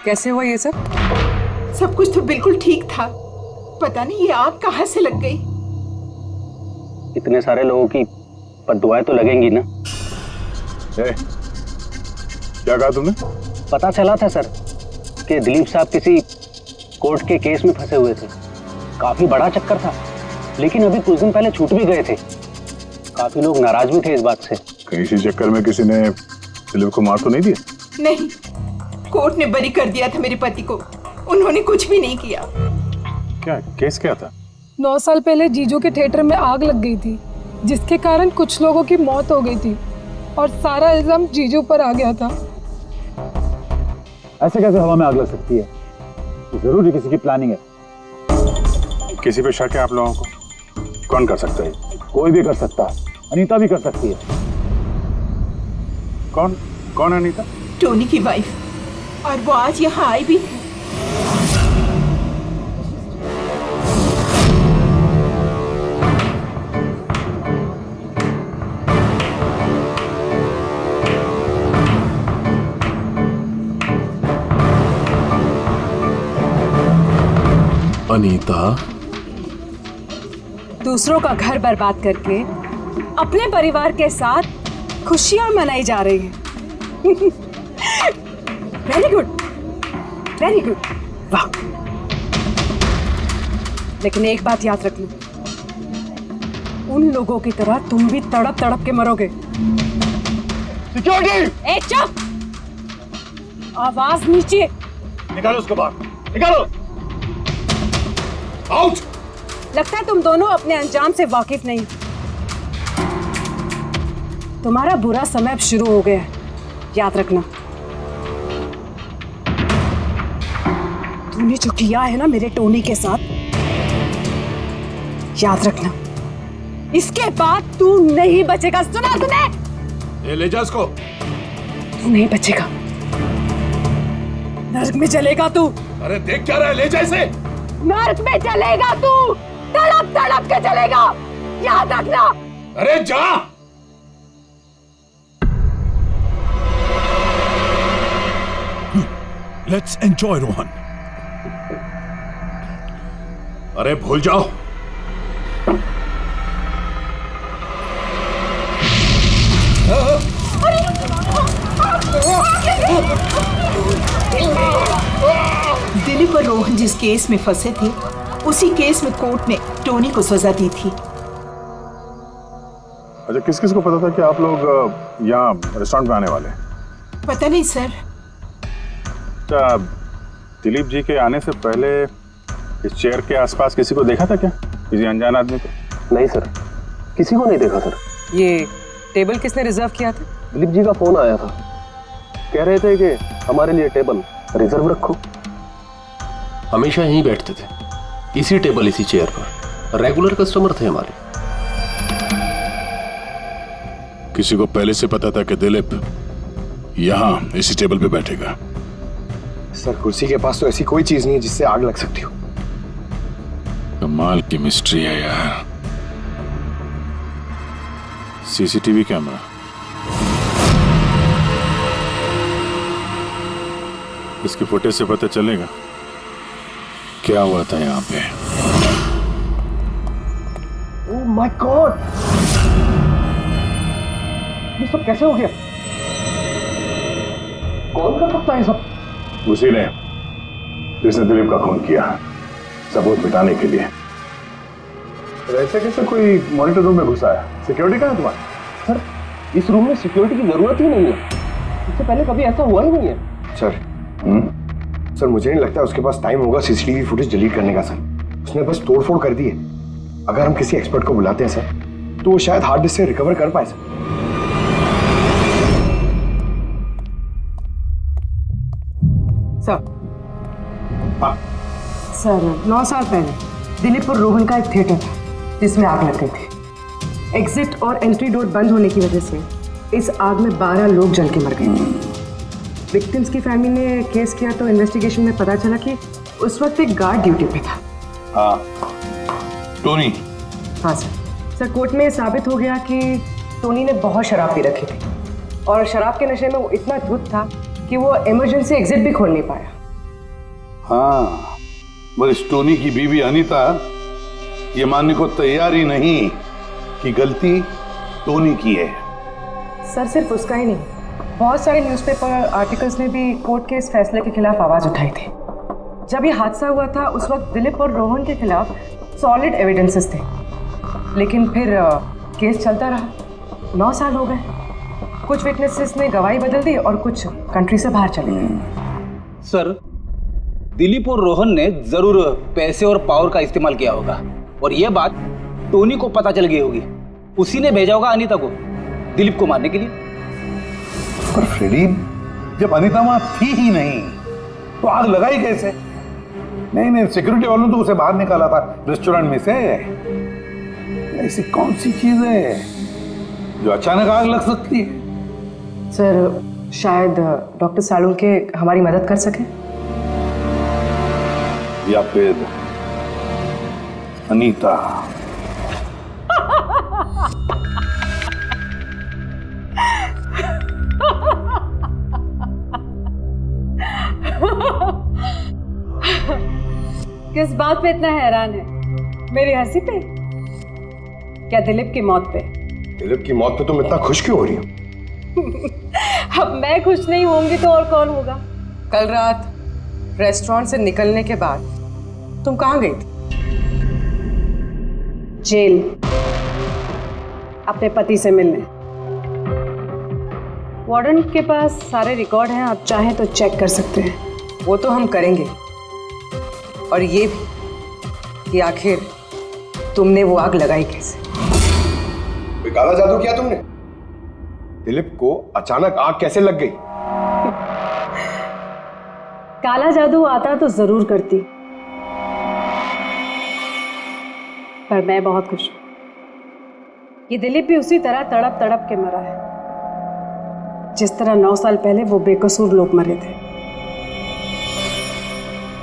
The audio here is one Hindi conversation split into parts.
कैसे हुआ ये सब? सब कुछ तो बिल्कुल ठीक था, पता नहीं ये आग कहाँ से लग गई। इतने सारे लोगों की बददुआएं तो लगेंगी ना। क्या कहा तुमने? पता चला था सर कि दिलीप साहब किसी कोर्ट के केस में फंसे हुए थे। काफी बड़ा चक्कर था, लेकिन अभी कुछ दिन पहले छूट भी गए थे। काफी लोग नाराज भी थे इस बात से। कहीं इसी चक्कर में किसी ने दिलीप को मार तो नहीं दिया? नहीं, कोर्ट ने बरी कर दिया था मेरे पति को, उन्होंने कुछ भी नहीं किया। क्या केस क्या था? 9 साल पहले जीजू के थिएटर में आग लग गई थी, जिसके कारण कुछ लोगों की मौत हो गई थी और सारा इल्जाम जीजू पर आ गया था। ऐसे कैसे हवा में आग लग सकती है? जरूर किसी की प्लानिंग है। किसी पे शक है आप लोगों को? कौन कर सकता है? कोई भी कर सकता है, अनीता भी कर सकती है। कौन कौन है अनीता? टोनी की वाइफ, और वो आज यहाँ आई भी थी। अनीता, दूसरों का घर बर्बाद करके अपने परिवार के साथ खुशियां मनाई जा रही है। वेरी गुड, वेरी गुड, वाह। लेकिन एक बात याद रखना, उन लोगों की तरह तुम भी तड़प तड़प के मरोगे। सिक्योरिटी! ए चुप! आवाज नीचे। निकालो उसको बाहर, निकालो! आउट! लगता है तुम दोनों अपने अंजाम से वाकिफ नहीं। तुम्हारा बुरा समय अब शुरू हो गया है, याद रखना। तूने जो किया है ना मेरे टोनी के साथ, याद रखना, इसके बाद तू नहीं बचेगा। सुना तूने? ले जा इसको। तू नहीं बचेगा, नर्क में चलेगा तू। अरे देख क्या रहा है, ले जा इसे। नर्क में चलेगा तू, तड़प तड़प के चलेगा, याद रखना। अरे जा। Let's enjoy Rohan. अरे भूल जाओ। दिलीप और रोहन जिस केस में फंसे थे, उसी केस में कोर्ट ने टोनी को सजा दी थी। अच्छा, किस किस को पता था कि आप लोग यहाँ रेस्टोरेंट में आने वाले हैं? पता नहीं सर। अच्छा, दिलीप जी के आने से पहले इस चेयर के आसपास किसी को देखा था क्या? किसी अनजान आदमी को? नहीं सर, किसी को नहीं देखा सर। ये टेबल किसने रिजर्व किया था? दिलीप जी का फोन आया था, कह रहे थे कि हमारे लिए टेबल रिजर्व रखो। हमेशा यहीं बैठते थे, इसी टेबल इसी चेयर पर। रेगुलर कस्टमर थे हमारे। किसी को पहले से पता था कि दिलीप यहाँ इसी टेबल पे बैठेगा? सर, कुर्सी के पास तो ऐसी कोई चीज नहीं है जिससे आग लग सकती हो। कमाल की मिस्ट्री है यार। सीसीटीवी कैमरा, इसकी फुटेज से पता चलेगा क्या हुआ था यहाँ पे। ओह माय गॉड, ये सब कैसे हो गया? कौन कर सकता है सब? उसी ने जिसने दिलीप का खून किया, सबूत मिटाने के लिए। ऐसे कैसे कोई मॉनिटर रूम में घुसा है? सिक्योरिटी कहाँ है तुम्हारी? सर, इस रूम में सिक्योरिटी की जरूरत ही नहीं है, इससे पहले कभी ऐसा हुआ ही नहीं है। सर, सर मुझे नहीं लगता उसके पास टाइम होगा सीसीटीवी फुटेज डिलीट करने का। सर, उसने बस तोड़फोड़ कर दी है। अगर हम किसी एक्सपर्ट को बुलाते हैं सर, तो वो शायद हार्ड डिस्क से रिकवर कर पाए। सर, सर 9 साल पहले दिलीप और रोहन का एक थिएटर था जिसमें आग लग गई थी। एग्जिट और एंट्री डोर बंद होने की वजह से इस आग में 12 लोग जल के मर गए। विक्टिम्स की फैमिली ने केस किया तो इन्वेस्टिगेशन में पता चला कि उस वक्त एक गार्ड ड्यूटी पे था। हाँ, टोनी। हाँ सर, कोर्ट में साबित हो गया कि टोनी ने बहुत शराब पी रखी थी और शराब के नशे में वो इतना धुत था कि वो इमरजेंसी एग्जिट भी खोल नहीं पाया। हाँ, बस टोनी की बीवी अनीता ये मानने को तैयार ही नहीं कि गलती टोनी की है। सर सिर्फ उसका ही नहीं, बहुत सारे न्यूज़पेपर आर्टिकल्स ने भी कोर्ट के इस फैसले के खिलाफ आवाज़ उठाई थी। जब ये हादसा हुआ था उस वक्त दिलीप और रोहन के खिलाफ सॉलिड एविडेंसेस थे, लेकिन फिर केस चलता रहा। 9 साल हो गए। कुछ विटनेसेस ने गवाही बदल दी और कुछ कंट्री से बाहर चले गए। सर, दिलीप और रोहन ने जरूर पैसे और पावर का इस्तेमाल किया होगा और यह बात टोनी को पता चल गई होगी। उसी ने भेजा होगा अनीता को दिलीप को मारने के लिए। पर फ्रेडी, जब अनीता वहां थी ही नहीं तो आग लगाई कैसे? नहीं, सिक्योरिटी वालों ने तो उसे बाहर निकाला था रेस्टोरेंट में से। ऐसी कौन सी चीज है जो अचानक आग लग सकती है? सर, शायद डॉक्टर सालुंके हमारी मदद कर सके, या फिर अनीता। किस बात पे इतना हैरान है? मेरी हंसी पे? क्या दिलीप की मौत पे? दिलीप की मौत पे तुम इतना खुश क्यों हो रही हो? अब मैं खुश नहीं होंगी तो और कौन होगा? कल रात रेस्टोरेंट से निकलने के बाद तुम कहाँ गई थी? जेल, अपने पति से मिलने। वार्डन के पास सारे रिकॉर्ड हैं, आप चाहें तो चेक कर सकते हैं। वो तो हम करेंगे, और ये भी कि आखिर तुमने वो आग लगाई कैसे? कोई काला जादू किया तुमने? दिलीप को अचानक आग कैसे लग गई? काला जादू आता तो जरूर करती, पर मैं बहुत खुश हूं। ये दिलीप भी उसी तरह तड़प तड़प के मरा है जिस तरह 9 साल पहले वो बेकसूर लोग मरे थे,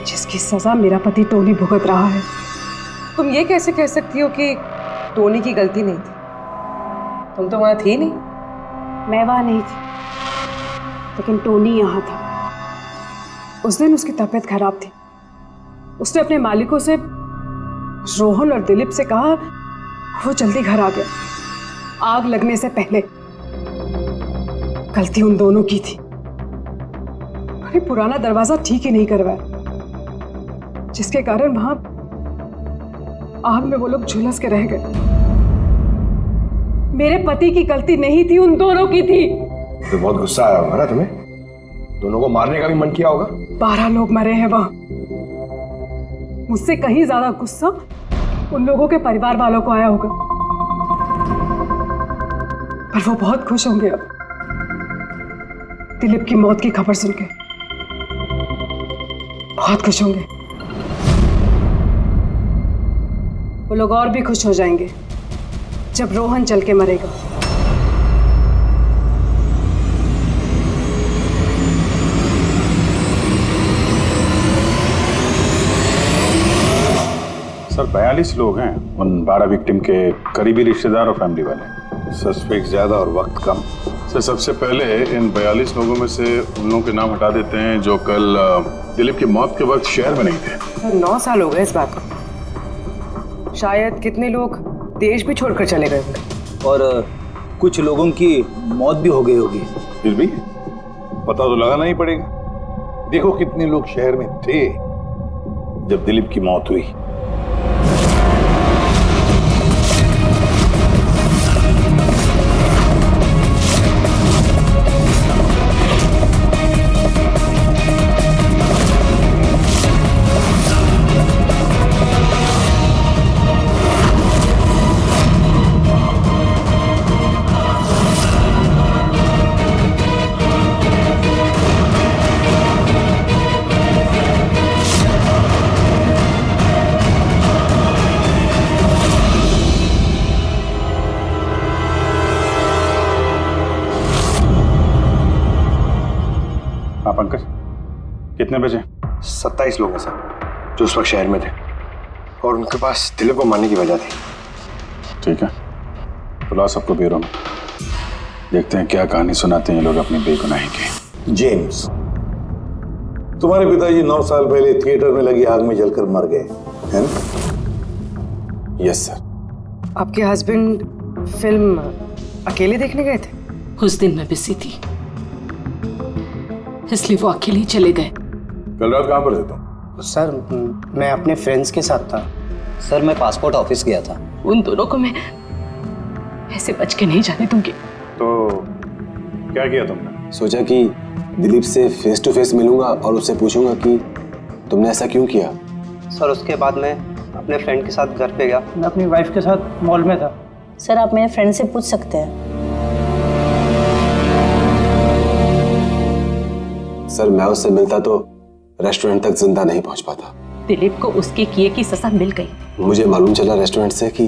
जिसकी सजा मेरा पति टोनी भुगत रहा है। तुम ये कैसे कह सकती हो कि टोनी की गलती नहीं थी? तुम तो वहां थी नहीं। मैं वहां नहीं थी, लेकिन टोनी यहाँ था। उस दिन उसकी तबीयत खराब थी। उसने अपने मालिकों से, रोहन और दिलीप से कहा वो जल्दी घर आ गया आग लगने से पहले। गलती उन दोनों की थी। अरे पुराना दरवाजा ठीक ही नहीं करवाया, जिसके कारण वहां आग में वो लोग झुलस के रह गए। मेरे पति की गलती नहीं थी, उन दोनों की थी। तो बहुत गुस्सा आया होगा ना तुम्हें? दोनों को मारने का भी मन किया होगा। 12 लोग मरे हैं वहां। मुझसे कहीं ज्यादा गुस्सा उन लोगों के परिवार वालों को आया होगा, पर वो बहुत खुश होंगे अब दिलीप की मौत की खबर सुनकर। बहुत खुश होंगे। वो लोग और भी खुश हो जाएंगे जब रोहन चल के मरेगा। सर 42 लोग हैं, उन 12 विक्टिम के करीबी रिश्तेदार और फैमिली वाले। सस्पेक्ट ज्यादा और वक्त कम। सर, सबसे पहले इन 42 लोगों में से उन लोगों के नाम हटा देते हैं जो कल दिलीप की मौत के वक्त शहर में नहीं थे। 9 साल हो गए इस बात को। शायद कितने लोग देश भी छोड़कर चले गए होंगे, और कुछ लोगों की मौत भी हो गई होगी। फिर भी पता तो लगाना ही पड़ेगा। देखो कितने लोग शहर में थे जब दिलीप की मौत हुई। हाँ पंकज, कितने बजे? 27 लोग हैं सर जो उस वक्त शहर में थे, और उनके पास दिलीप को मारने की वजह थी। ठीक है, बुलाओ सबको ब्यूरो में, देखते हैं क्या कहानी सुनाते हैं ये लोग अपनी बेगुनाही की। जेम्स, तुम्हारे पिताजी 9 साल पहले थिएटर में लगी आग में जलकर मर गए, है ना? Yes sir. आपके हस्बैंड फिल्म अकेले देखने गए थे? उस दिन मैं बिजी थी, इसलिए वो अकेले ही चले गए। कल रात कहाँ पर थे तुम? सर मैं अपने फ्रेंड्स के साथ था। सर मैं पासपोर्ट ऑफिस गया था। उन दोनों को मैं ऐसे बच के नहीं जाने दूंगी। तो क्या किया तुमने? सोचा कि दिलीप से फेस टू फेस मिलूंगा और उससे पूछूंगा कि तुमने ऐसा क्यों किया। सर उसके बाद मैं अपने फ्रेंड के साथ घर पे गया। मैं अपनी वाइफ के साथ मॉल में था। सर आप मेरे फ्रेंड से पूछ सकते हैं। सर मैं उससे मिलता तो रेस्टोरेंट तक जिंदा नहीं पहुंच पाता। दिलीप को उसके किए की सजा मिल गई। मुझे मालूम चला रेस्टोरेंट से कि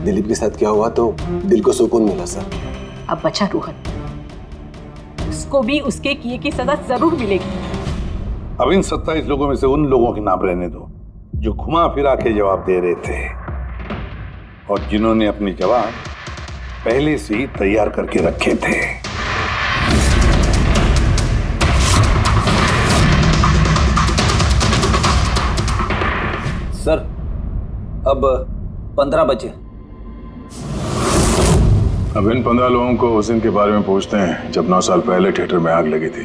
दिलीप के साथ क्या हुआ तो दिल को सुकून मिला सर। अब बचा रोहन, उसको भी उसके किए की सजा जरूर मिलेगी। अब इन 27 लोगों में से उन लोगों के नाम रहने दो जो घुमा फिरा के जवाब दे रहे थे और जिन्होंने अपने जवाब पहले से ही तैयार करके रखे थे। सर अब 15 बजे। अब इन 15 लोगों को उस दिन के बारे में पूछते हैं जब 9 साल पहले थिएटर में आग लगी थी।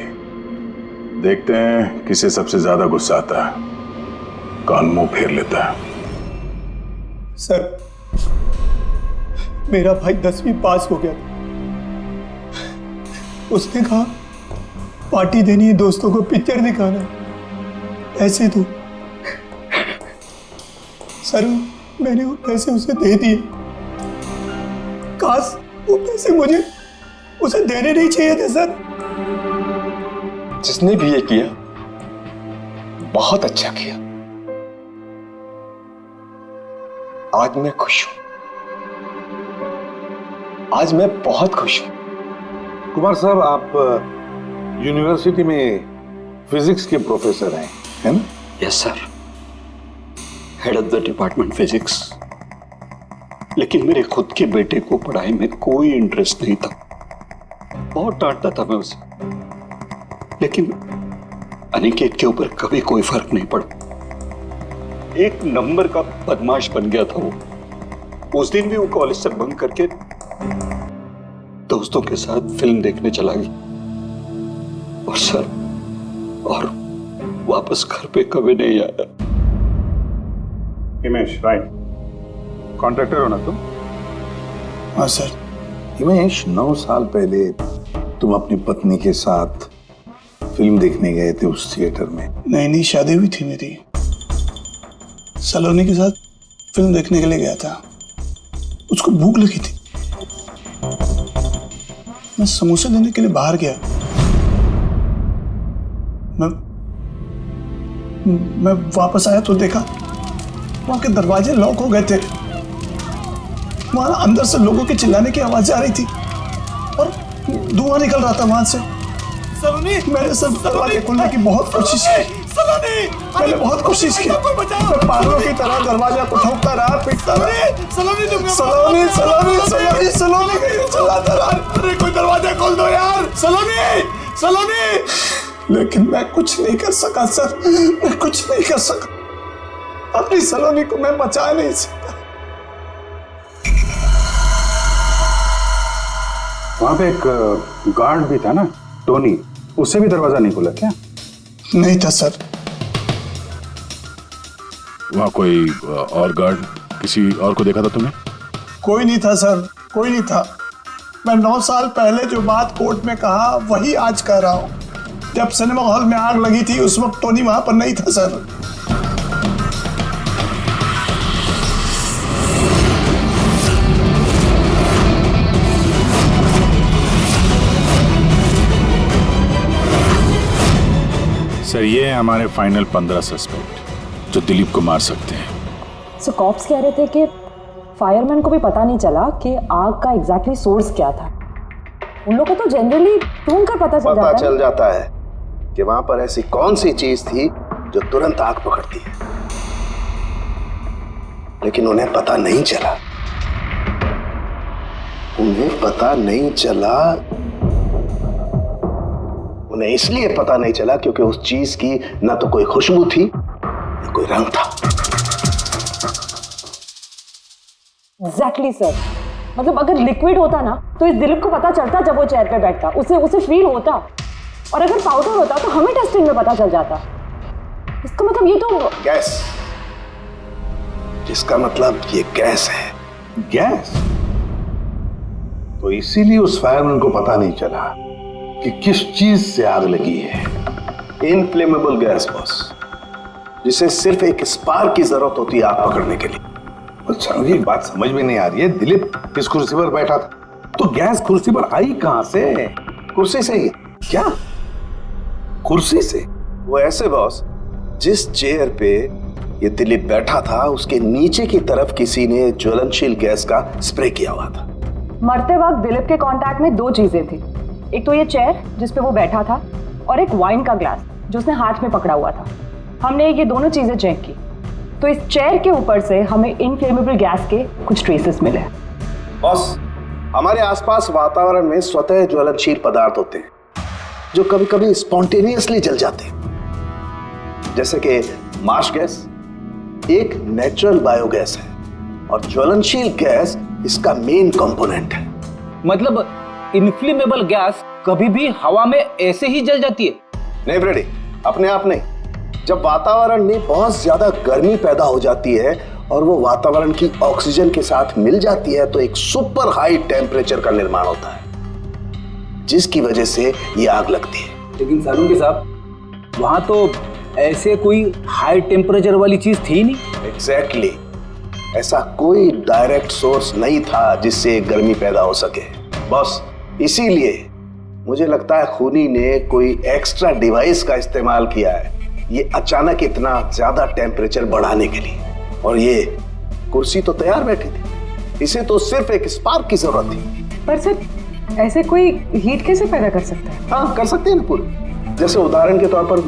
देखते हैं किसे सबसे ज्यादा गुस्सा आता है, कौन मुंह फेर लेता है। सर मेरा भाई 10वीं पास हो गया था। उसने कहा पार्टी देनी है, दोस्तों को पिक्चर दिखाना है, पैसे दो। सर मैंने वो पैसे उसे दे दिए। काश वो पैसे मुझे उसे देने नहीं चाहिए थे सर। जिसने भी ये किया बहुत अच्छा किया। आज मैं खुश हूं, आज मैं बहुत खुश हूं। कुमार साहब आप यूनिवर्सिटी में फिजिक्स के प्रोफेसर हैं, है ना? Yes sir, head of the department physics. लेकिन मेरे खुद के बेटे को पढ़ाई में कोई इंटरेस्ट नहीं था। बहुत डांटता था मैं उसे, लेकिन अनिकेत के ऊपर कभी कोई फर्क नहीं पड़ा। एक नंबर का बदमाश बन गया था वो। उस दिन भी वो कॉलेज से बंक करके दोस्तों के साथ फिल्म देखने चला गया और सर और वापस घर पे कभी नहीं आया। हिमेश, राइट, कॉन्ट्रैक्टर हो ना तुम? हाँ सर। हिमेश, 9 साल पहले तुम अपनी पत्नी के साथ फिल्म देखने गए थे उस थिएटर में। नई नई शादी हुई थी मेरी। सलोनी के साथ फिल्म देखने के लिए गया था। उसको भूख लगी थी। मैं समोसे लेने के लिए बाहर गया। मैं वापस आया तो देखा वहां के दरवाजे लॉक हो गए थे। वहां अंदर से लोगों के चिल्लाने की आवाज आ रही थी और धुआं निकल रहा था वहां से। सलोनी, मैंने सब दरवाजे खोलने की बहुत कोशिश की। सलोनी, मैंने बहुत कोशिश की। मैं पागलों की तरह दरवाजा को ठोकता रहा, पीटता रहा। सलोनी, सलोनी, सलोनी, सलोनी, सलोनी चिल्लाता रहा। अरे कोई दरवाजा खोल दो यार। सलोनी, सलोनी। लेकिन मैं कुछ नहीं कर सका सर, मैं कुछ नहीं कर सका। अपनी सलोनी को मैं बचा नहीं सका। वहां पे एक गार्ड भी था ना, टोनी, उससे भी दरवाजा नहीं खुला क्या? नहीं था सर। वहां कोई और गार्ड, किसी और को देखा था तुमने? कोई नहीं था सर, कोई नहीं था। मैं 9 साल पहले जो बात कोर्ट में कहा वही आज कह रहा हूं। जब सिनेमा हॉल में आग लगी थी उस वक्त टोनी वहां पर नहीं था सर। सर ये है हमारे फाइनल 15 सस्पेक्ट जो दिलीप को मार सकते हैं। सो कॉप्स कह रहे थे कि फायरमैन को भी पता नहीं चला कि आग का एग्जैक्टली सोर्स क्या था। उन लोगों को तो जनरली ढूंढ कर पता चल जाता है कि वहां पर ऐसी कौन सी चीज थी जो तुरंत आग पकड़ती है, लेकिन उन्हें पता नहीं चला। उन्हें पता नहीं चला। उन्हें इसलिए पता नहीं चला क्योंकि उस चीज की ना तो कोई खुशबू थी ना कोई रंग था। एग्जैक्टली सर, मतलब अगर लिक्विड होता ना तो इस दिलीप को पता चलता जब वो चेयर पे बैठता, उसे फील होता, और अगर पाउडर होता तो हमें टेस्टिंग में पता चल जाता। इसका मतलब ये तो गैस, जिसका मतलब ये गैस है। गैस? तो इसीलिए उस फायरमैन को पता नहीं चला कि किस चीज से आग लगी है। इनफ्लेमेबल गैस बॉस, जिसे सिर्फ एक स्पार्क की जरूरत होती है आग पकड़ने के लिए। अच्छा, मुझे एक बात समझ में नहीं आ रही है, दिलीप इस कुर्सी पर बैठा था तो गैस कुर्सी पर आई कहां से? कुर्सी से ही। क्या? कुर्सी से? वो ऐसे बॉस, जिस चेयर पे ये दिलीप बैठा था उसके नीचे की तरफ किसी ने ज्वलनशील गैस का स्प्रे किया हुआ था। मरते वक्त दिलीप के कांटेक्ट में दो चीजें थी, एक तो ये चेयर जिस पे वो बैठा था और एक वाइन का ग्लास जो उसने हाथ में पकड़ा हुआ था। हमने ये दोनों चीजें चेक की तो इस चेयर के ऊपर से हमें इनफ्लेमेबल गैस के कुछ ट्रेसेस मिले। बॉस, हमारे आसपास वातावरण में स्वतः ज्वलनशील पदार्थ होते हैं जो कभी कभी स्पॉन्टेनियसली जल जाते हैं, जैसे कि मार्श गैस एक नेचुरल बायोगैस है और ज्वलनशील गैस इसका मेन कंपोनेंट है। मतलब इनफ्लेमेबल गैस कभी भी हवा में ऐसे ही जल जाती है? नहीं फ्रेडी, अपने आप नहीं। जब वातावरण में बहुत ज्यादा गर्मी पैदा हो जाती है और वो वातावरण की ऑक्सीजन के साथ मिल जाती है तो एक सुपर हाई टेम्परेचर का निर्माण होता है, जिसकी वजह से ये आग लगती है। लेकिन सालून के साहब, वहां तो ऐसे कोई हाई टेम्परेचर वाली चीज थी नहीं। एग्जैक्टली, ऐसा कोई डायरेक्ट सोर्स नहीं था जिससे गर्मी पैदा हो सके बॉस। इसीलिए मुझे लगता है खूनी ने कोई एक्स्ट्रा डिवाइस का इस्तेमाल किया है ये अचानक इतना ज्यादा टेम्परेचर बढ़ाने के लिए। और ये कुर्सी तो तैयार बैठी थी, इसे तो सिर्फ एक स्पार्क की जरूरत थी। पर सर ऐसे कोई हीट कैसे पैदा कर सकता है? हाँ, कर सकते हैं ना पूरी। जैसे उदाहरण के तौर पर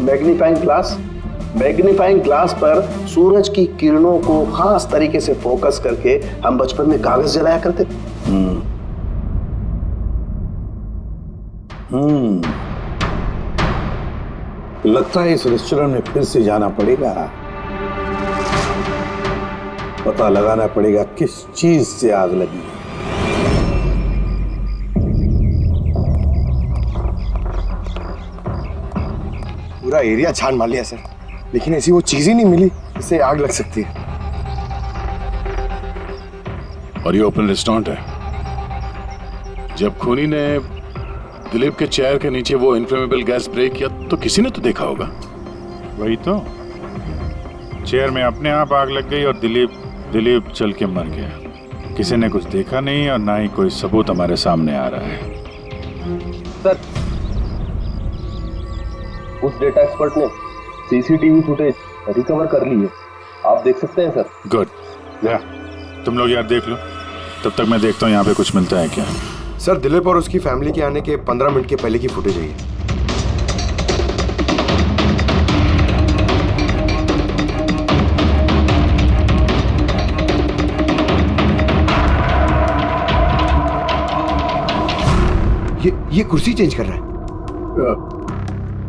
मैग्नीफाइंग ग्लास पर सूरज की किरणों को खास तरीके से फोकस करके हम बचपन में कागज जलाया करते थे। लगता है इस रेस्टोरेंट में फिर से जाना पड़ेगा, पता लगाना पड़ेगा किस चीज से आग लगी। पूरा एरिया छान मार लिया सर, लेकिन ऐसी वो चीज ही नहीं मिली जिससे आग लग सकती है। और ये ओपन रेस्टोरेंट है। जब खूनी ने दिलीप के चेयर के नीचे वो इनफ्लेमेबल गैस स्प्रे किया तो किसी ने तो देखा होगा। वही तो, चेयर में अपने आप आग लग गई और दिलीप चल के मर गया। किसी ने कुछ देखा नहीं और ना ही कोई सबूत हमारे सामने आ रहा है। सर, उस डेटा एक्सपर्ट ने सीसीटीवी फुटेज रिकवर कर ली है, आप देख सकते हैं सर। गुड, या तुम लोग यार देख लो, तब तक मैं देखता हूँ यहाँ पे कुछ मिलता है क्या। सर, दिलीप और उसकी फैमिली के आने के 15 मिनट के पहले की फुटेज है ये कुर्सी चेंज कर रहा है।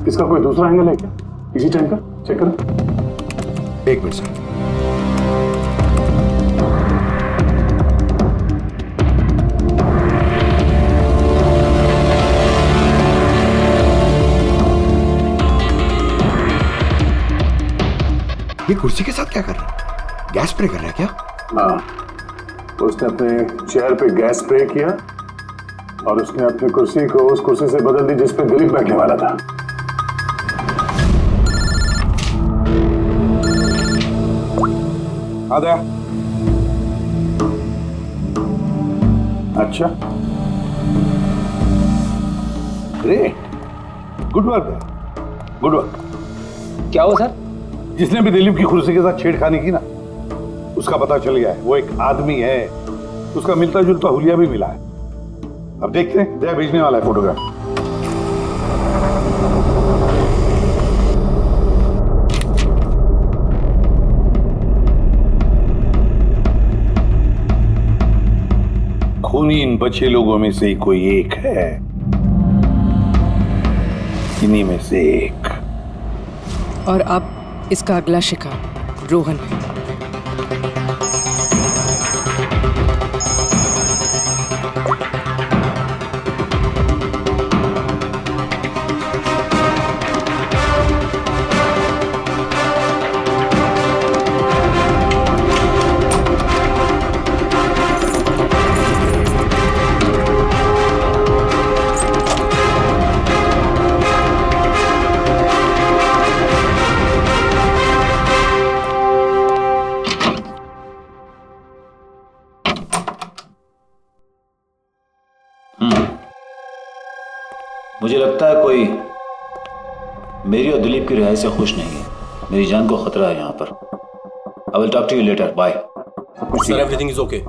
इसका कोई दूसरा एंगल है क्या? इसी टाइम का चेक करो। एक मिनट सर। ये कुर्सी के साथ क्या कर रहा है? गैस स्प्रे कर रहा है क्या? हाँ, उसने अपने चेयर पे गैस स्प्रे किया और उसने अपनी कुर्सी को उस कुर्सी से बदल दी जिस पे दिलीप बैठने वाला था। आदा। अच्छा, great, good work, good work. क्या हुआ सर? जिसने भी दिलीप की कुर्सी के साथ छेड़खानी की ना, उसका पता चल गया है। वो एक आदमी है, उसका मिलता जुलता हुलिया भी मिला है। अब देखते हैं, दया भेजने वाला है फोटोग्राफ। खूनी इन बचे लोगों में से ही कोई एक है। इन्हीं में से एक। और अब इसका अगला शिकार रोहन है। मुझे लगता है कोई मेरी और दिलीप की रिहाई से खुश नहीं है। मेरी जान को खतरा है यहाँ पर। I will talk to you later. Bye. Sir everything is okay.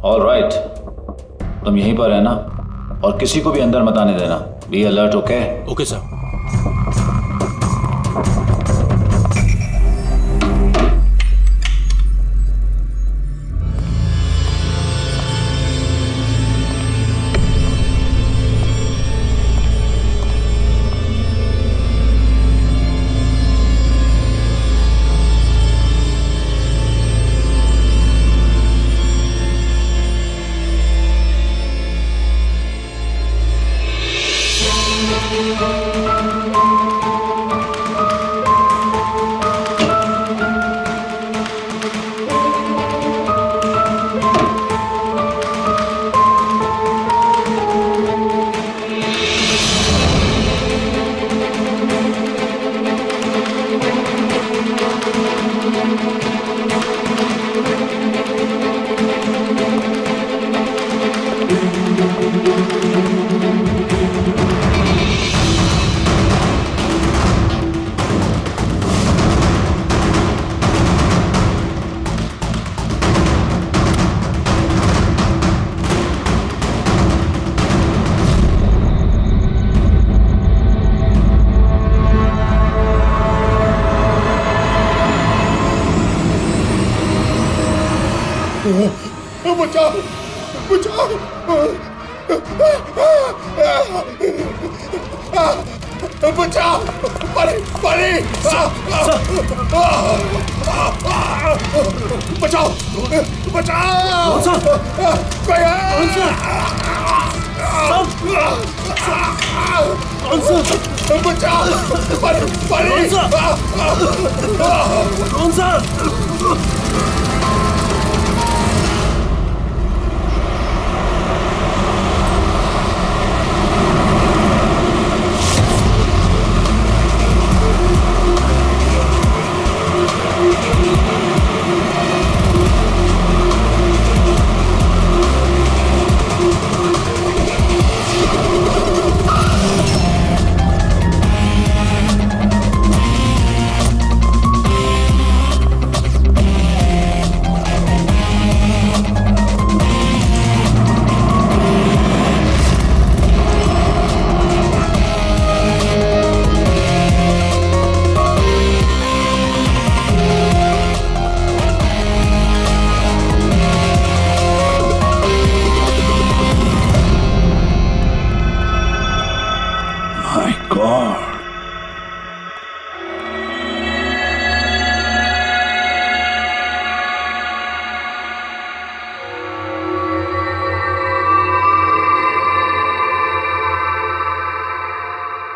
All right, तुम यहीं पर रहना और किसी को भी अंदर मत आने देना। Be alert. Okay? Okay sir. बचाओ बचाओ बचाओ। परे परे बचाओ बचाओ। बचाओ परे परे।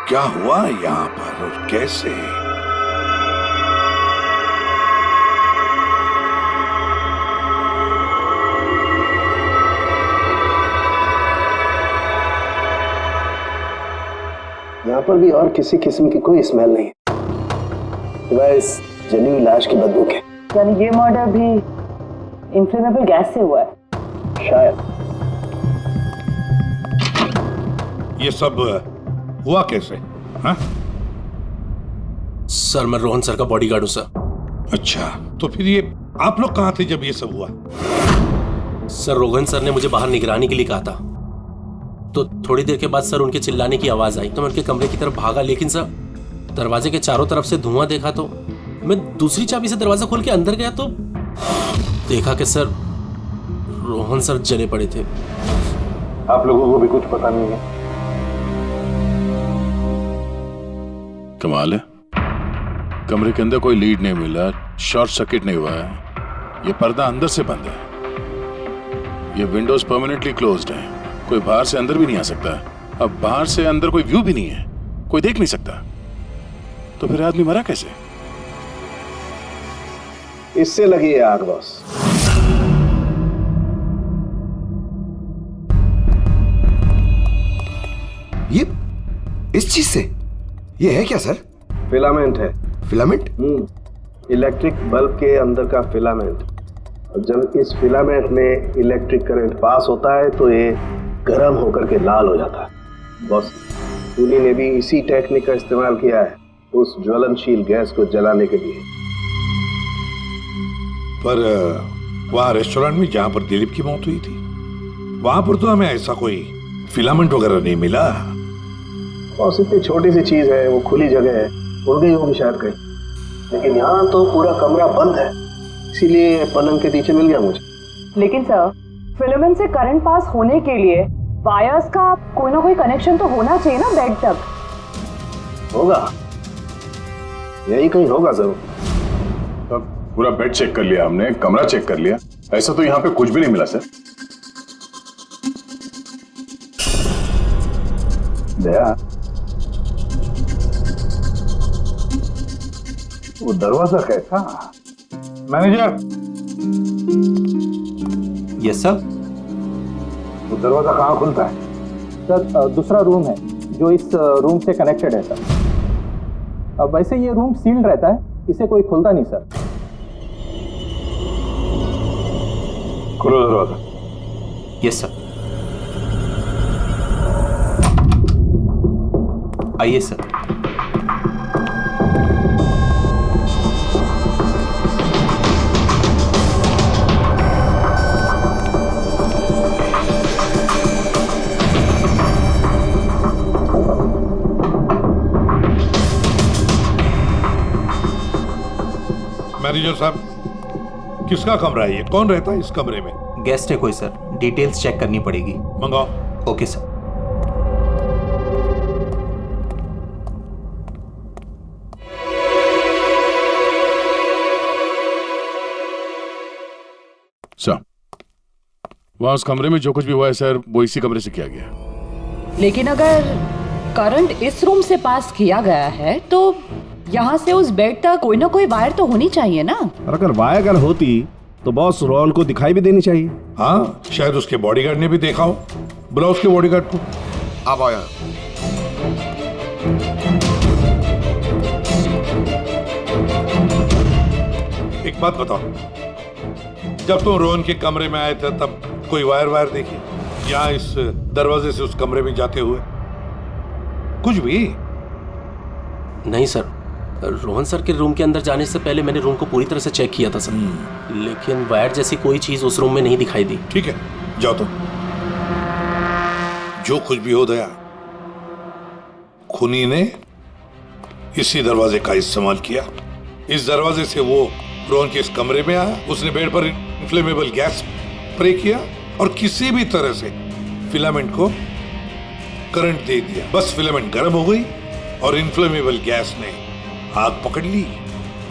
क्या हुआ यहाँ पर और कैसे? यहाँ पर भी और किसी किस्म की कोई स्मेल नहीं सिवाय इस जली हुई लाश की बदबू के। यानी ये मर्डर भी इन्फ्लेमेबल गैस से हुआ है? शायद। ये सब हुआ कैसे? हाँ? सर मैं रोहन सर का बॉडीगार्ड हूं सर। अच्छा, तो फिर ये आप लोग कहाँ थे जब ये सब हुआ? सर रोहन सर ने मुझे बाहर निगरानी के लिए कहा था, तो थोड़ी देर के बाद सर उनके चिल्लाने की आवाज आई तो मैं उनके कमरे की तरफ भागा, लेकिन सर दरवाजे के चारों तरफ से धुआं देखा तो मैं दूसरी चाबी से दरवाजा खोल के अंदर गया तो देखा कि सर रोहन सर जले पड़े थे। आप लोगों को भी कुछ पता नहीं है? कमाल है, कमरे के अंदर कोई लीड नहीं मिला, शॉर्ट सर्किट नहीं हुआ है, ये पर्दा अंदर से बंद है, ये विंडोज परमानेंटली क्लोज्ड है, कोई बाहर से अंदर भी नहीं आ सकता। अब बाहर से अंदर कोई व्यू भी नहीं है, कोई देख नहीं सकता, तो फिर आदमी मरा कैसे? इससे लगी है आग बॉस। ये इस चीज से ये है क्या सर? फिलामेंट है। फिलामेंट? इलेक्ट्रिक बल्ब के अंदर का फिलामेंट। और जब इस फिलामेंट में इलेक्ट्रिक करंट पास होता है तो ये गर्म होकर के लाल हो जाता है। बॉस, खूनी ने भी इसी टेक्निक का इस्तेमाल किया है उस ज्वलनशील गैस को जलाने के लिए। पर वहां रेस्टोरेंट में जहां पर दिलीप की मौत हुई थी, वहां पर तो हमें ऐसा कोई फिलामेंट वगैरह नहीं मिला। बॉस, इतनी छोटी सी चीज है, वो खुली जगह है, उड़ गई होगी शायद कहीं, लेकिन यहाँ तो पूरा कमरा बंद है, इसीलिए पलंग के नीचे मिल गया मुझे। लेकिन सर, फिलामेंट से करंट पास होने के लिए वायर्स का कोई ना कोई कनेक्शन तो होना चाहिए ना बेड तक। होगा, यही कहीं होगा जरूर। तब पूरा बेड चेक कर लिया हमने, कमरा चेक कर लिया, ऐसा तो यहाँ पे कुछ भी नहीं मिला सर। दया, वो दरवाजा कैसा? मैनेजर। Yes sir. वो दरवाजा कहाँ खुलता है? सर, दूसरा रूम है जो इस रूम से कनेक्टेड है सर। अब वैसे ये रूम सील्ड रहता है, इसे कोई खुलता नहीं सर। खोलो दरवाजा। Yes sir. आइए सर। मैनेजर साहब, किसका कमरा है ये? कौन रहता है इस कमरे में? गेस्ट है कोई सर, डिटेल्स चेक करनी पड़ेगी। मंगाओ। Okay sir. सर, वहां उस कमरे में जो कुछ भी हुआ है सर, वो इसी कमरे से किया गया। लेकिन अगर करंट इस रूम से पास किया गया है तो यहाँ से उस बेड तक कोई ना कोई वायर तो होनी चाहिए ना। और अगर वायर अगर होती तो बॉस रोहन को दिखाई भी देनी चाहिए। हाँ, शायद उसके बॉडीगार्ड ने भी देखा हो। बुलाओ उसके बॉडीगार्ड को। आप आओ यहाँ। एक बात बताओ, जब तुम रोहन के कमरे में आए थे तब कोई वायर देखी यहाँ इस दरवाजे से उस कमरे में जाते हुए? कुछ भी नहीं सर, रोहन सर के रूम के अंदर जाने से पहले मैंने रूम को पूरी तरह से चेक किया था सर, लेकिन वायर जैसी कोई चीज उस रूम में नहीं दिखाई दी। ठीक है, जाओ तुम। जो कुछ भी हो दया, खूनी ने इसी दरवाजे का इस्तेमाल किया। इस दरवाजे से वो रोहन के इस कमरे में आया, उसने बेड पर इन्फ्लेमेबल गैस स्प्रे किया और किसी भी तरह से फिलामेंट को करंट दे दिया। बस फिलामेंट गर्म हो गई और इन्फ्लेमेबल गैस ने आग पकड़ ली,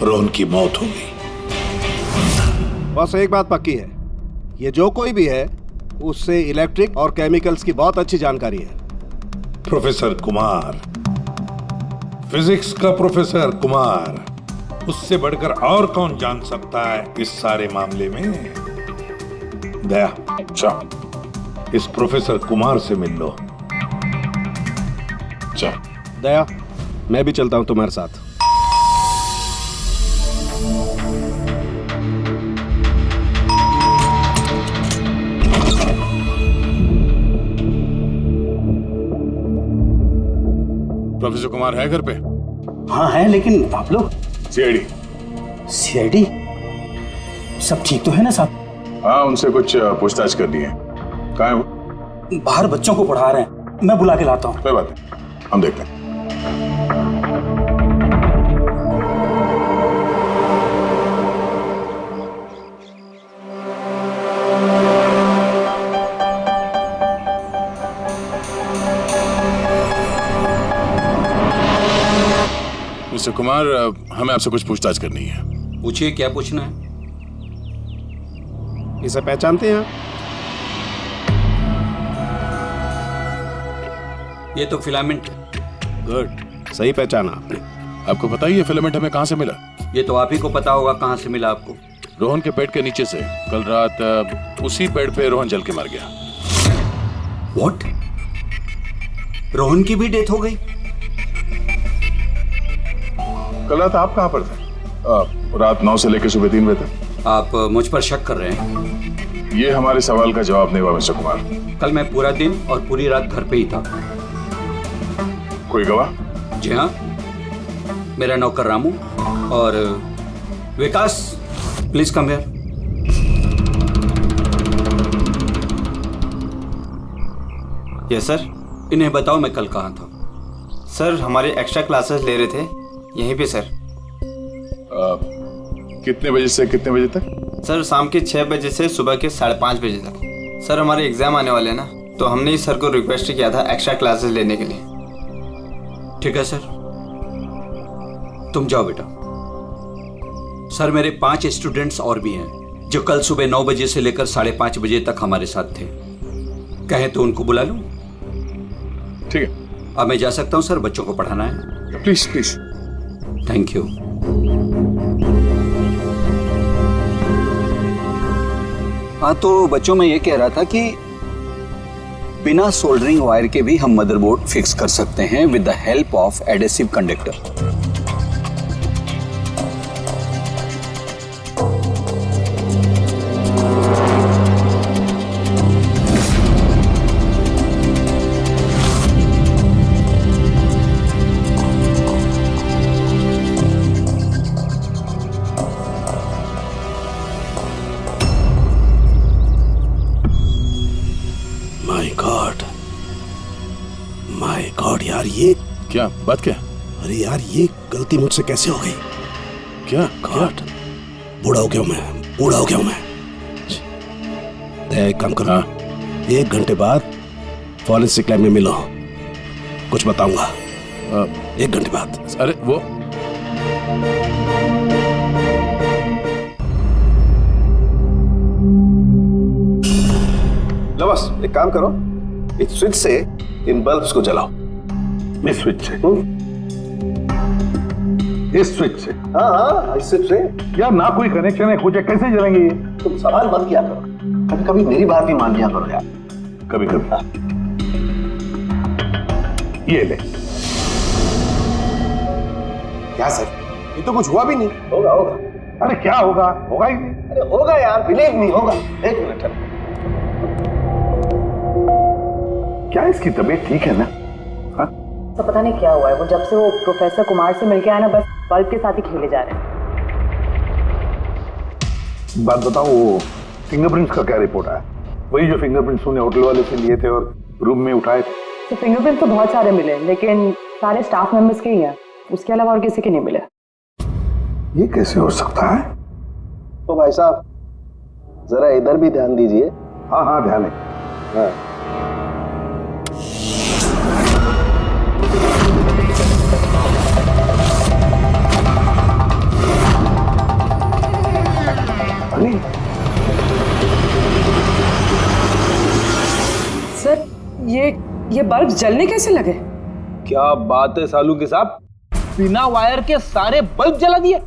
रोहन की मौत हो गई। बस एक बात पक्की है, ये जो कोई भी है उससे इलेक्ट्रिक और केमिकल्स की बहुत अच्छी जानकारी है। प्रोफेसर कुमार, फिजिक्स का प्रोफेसर कुमार, उससे बढ़कर और कौन जान सकता है इस सारे मामले में? दया, अच्छा इस प्रोफेसर कुमार से मिल लो। दया, मैं भी चलता हूं तुम्हारे साथ। प्रोफेसर कुमार है घर पे? हाँ है, लेकिन आप लोग? सीआईडी सब ठीक तो है ना साहब? हाँ, उनसे कुछ पूछताछ करनी है। कहाँ है वो? बाहर बच्चों को पढ़ा रहे हैं, मैं बुला के लाता हूँ। कोई बात नहीं, हम देखते हैं। मिस्टर कुमार, हमें आपसे कुछ पूछताछ करनी है। पूछिए, क्या पूछना है? इसे पहचानते हैं आप? ये तो फिलामेंट है। गुड, सही पहचाना आपने। आपको पता ही है फिलामेंट हमें कहाँ से मिला? ये तो आप ही को पता होगा कहाँ से मिला आपको। रोहन के पेट के नीचे से। कल रात उसी पेड़ पे रोहन जल के मर गया। व्हाट? रोहन की भी डेथ हो गई? कल रात आप कहाँ पर थे? रात 9 से लेकर सुबह 3 बजे तक। आप मुझ पर शक कर रहे हैं? ये हमारे सवाल का जवाब नहीं हुआ मिस्टर कुमार। कल मैं पूरा दिन और पूरी रात घर पे ही था। कोई गवाह? जी हाँ, मेरा नौकर रामू और Vikas. Please come here. Yes sir. इन्हें बताओ मैं कल कहाँ था। सर हमारे एक्स्ट्रा क्लासेस ले रहे थे यहीं पे सर। कितने बजे से कितने बजे तक? सर शाम के 6 बजे से सुबह के 5:30 बजे तक। सर हमारे एग्जाम आने वाले हैं ना, तो हमने इस सर को रिक्वेस्ट किया था एक्स्ट्रा क्लासेस लेने के लिए। ठीक है सर, तुम जाओ बेटा। सर मेरे 5 स्टूडेंट्स और भी हैं जो कल सुबह 9 बजे से लेकर 5:30 बजे तक हमारे साथ थे। कहें तो उनको बुला लूं? ठीक है। अब मैं जा सकता हूं सर, बच्चों को पढ़ाना है। Please please. Thank you. हाँ तो बच्चों में ये कह रहा था कि बिना सोल्डरिंग वायर के भी हम मदरबोर्ड फिक्स कर सकते हैं with the help of adhesive conductor. My God यार, ये क्या बात? क्या? अरे यार, ये गलती मुझसे कैसे हो गई? क्या? गॉड, बूढ़ा हो गया हूं मैं, बूढ़ा हो गया हूं मैं। एक काम करो, 1 घंटे बाद फॉरेंसिक लैब में मिलो, कुछ बताऊंगा। 1 घंटे बाद। अरे वो लो बस एक काम करो, इस स्विच से इन बल्ब्स को जलाओ। इस स्विच से? इस स्विच से? हाँ हाँ, इस स्विच से। यार ना कोई कनेक्शन है, कुछ है, कैसे जलेंगे ये? तुम सवाल मत किया करो, कभी कभी मेरी बात भी मान लिया करो यार। कभी कभी। ये ले। क्या सर, ये तो कुछ हुआ भी नहीं। होगा होगा। अरे क्या होगा? होगा ही नहीं। अरे होगा यार, बिलीव नहीं होगा। 1 मिनट। क्या इसकी तबीयत ठीक है ना? हाँ? तो पता नहीं क्या हुआ है, वो जब से वो प्रोफेसर कुमार से मिलके आया ना, बस बल्ब के साथ ही खेले जा रहे हैं। बात बताओ, वो फिंगरप्रिंट्स का क्या रिपोर्ट आया? वही जो फिंगरप्रिंट्स उन्हें होटल वाले से लिए थे और रूम में उठाए थे। तो फिंगरप्रिंट तो बहुत सारे मिले, लेकिन सारे स्टाफ मेंबर्स के ही हैं, उसके अलावा और किसी के नहीं मिले। ये कैसे हो सकता है? तो भाई साहब जरा इधर भी ध्यान दीजिए। हाँ हाँ, ध्यान है। हाँ। सर ये बल्ब जलने कैसे लगे? क्या बात है सालूकी साहब, बिना वायर के सारे बल्ब जला दिए।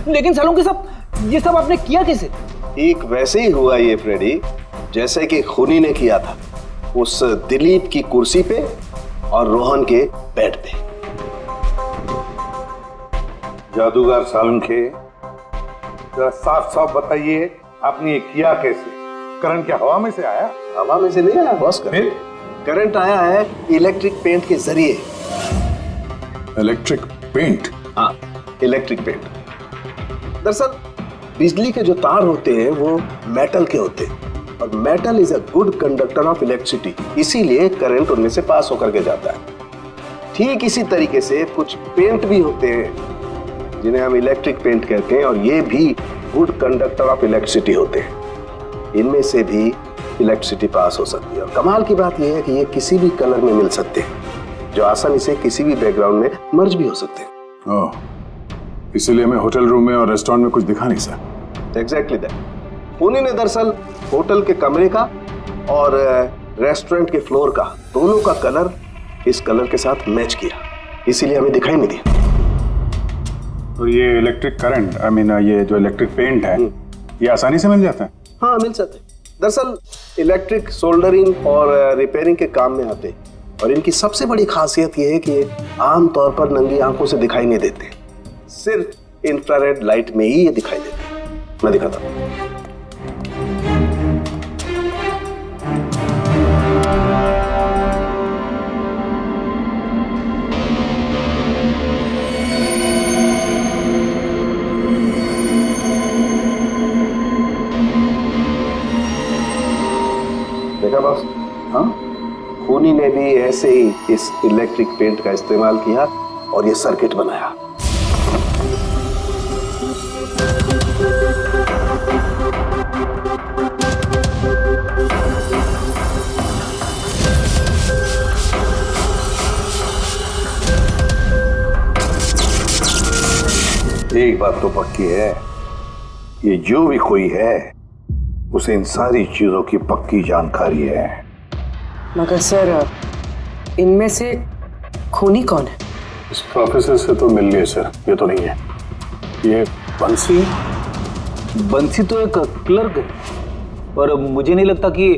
लेकिन सालूकी साहब, ये सब आपने किया कैसे? ठीक वैसे ही हुआ ये फ्रेडी, जैसे कि खूनी ने किया था उस दिलीप की कुर्सी पे और रोहन के बेड पे। जादूगर सालुंखे, जरा साफ साफ बताइए, आपने ये किया कैसे? करंट क्या हवा में से आया? हवा में से नहीं आया बॉस, करंट आया है इलेक्ट्रिक पेंट के जरिए। Electric paint? हाँ, इलेक्ट्रिक पेंट। दरअसल बिजली के जो तार होते हैं वो मेटल के होते हैं, और metal is a good conductor of electricity, इसीलिए करंट उनमें से पास होकर के जाता है। ठीक इसी तरीके से कुछ पेंट भी होते हैं जिन्हें हम इलेक्ट्रिक पेंट कहते हैं, और ये भी गुड कंडक्टर ऑफ इलेक्ट्रिसिटी होते हैं। इनमें से भी इलेक्ट्रिसिटी पास हो सकती है, और कमाल की बात यह है कि ये किसी भी कलर में मिल सकते हैं, जो आसानी से किसी भी बैकग्राउंड में मर्ज भी हो सकते हैं। ओह, इसीलिए मैं होटल रूम में और रेस्टोरेंट में कुछ दिखा नहीं सर। Exactly that. खूनी ने दरअसल होटल के कमरे का और रेस्टोरेंट के फ्लोर का दोनों का कलर इस कलर के साथ मैच किया, इसीलिए हमें दिखाई नहीं दिया। तो ये इलेक्ट्रिक करंट, आई मीन ये जो इलेक्ट्रिक पेंट है, ये आसानी से मिल जाता है? हाँ, मिल जाते। दरअसल इलेक्ट्रिक सोल्डरिंग और रिपेयरिंग के काम में आते, और इनकी सबसे बड़ी खासियत ये है कि ये आमतौर पर नंगी आंखों से दिखाई नहीं देते, सिर्फ इंफ्रारेड लाइट में ही ये दिखाई देते। मैं दिखाता हूं। देखा बॉस? हाँ, खूनी ने भी ऐसे ही इस इलेक्ट्रिक पेंट का इस्तेमाल किया और ये सर्किट बनाया। एक बात तो पक्की है, ये जो भी कोई है उसे इन सारी चीजों की पक्की जानकारी है। मगर सर, इनमें से खूनी कौन है? इस प्रोफेसर से तो मिल लिए सर, ये तो नहीं है। ये बंसी? बंसी तो एक क्लर्क है, और मुझे नहीं लगता कि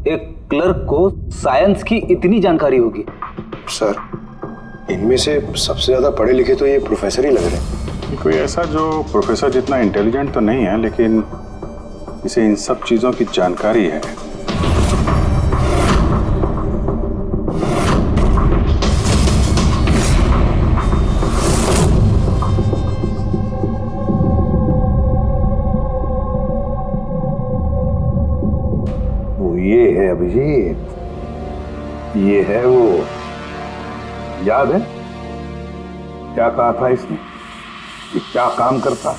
एक क्लर्क को साइंस की इतनी जानकारी होगी। सर, इनमें से सबसे ज्यादा पढ़े लिखे तो ये प्रोफेसर ही लग रहे हैं। कोई ऐसा जो प्रोफेसर जितना इंटेलिजेंट तो नहीं है, लेकिन इसे इन सब चीजों की जानकारी है। वो ये है अभिजीत, ये है वो। याद है क्या कहा था इसने, कि क्या काम करता?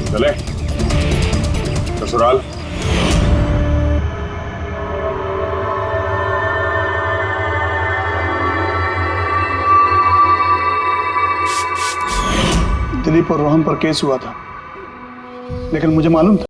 चले ससुराल। दिलीप और रोहन पर केस हुआ था, लेकिन मुझे मालूम था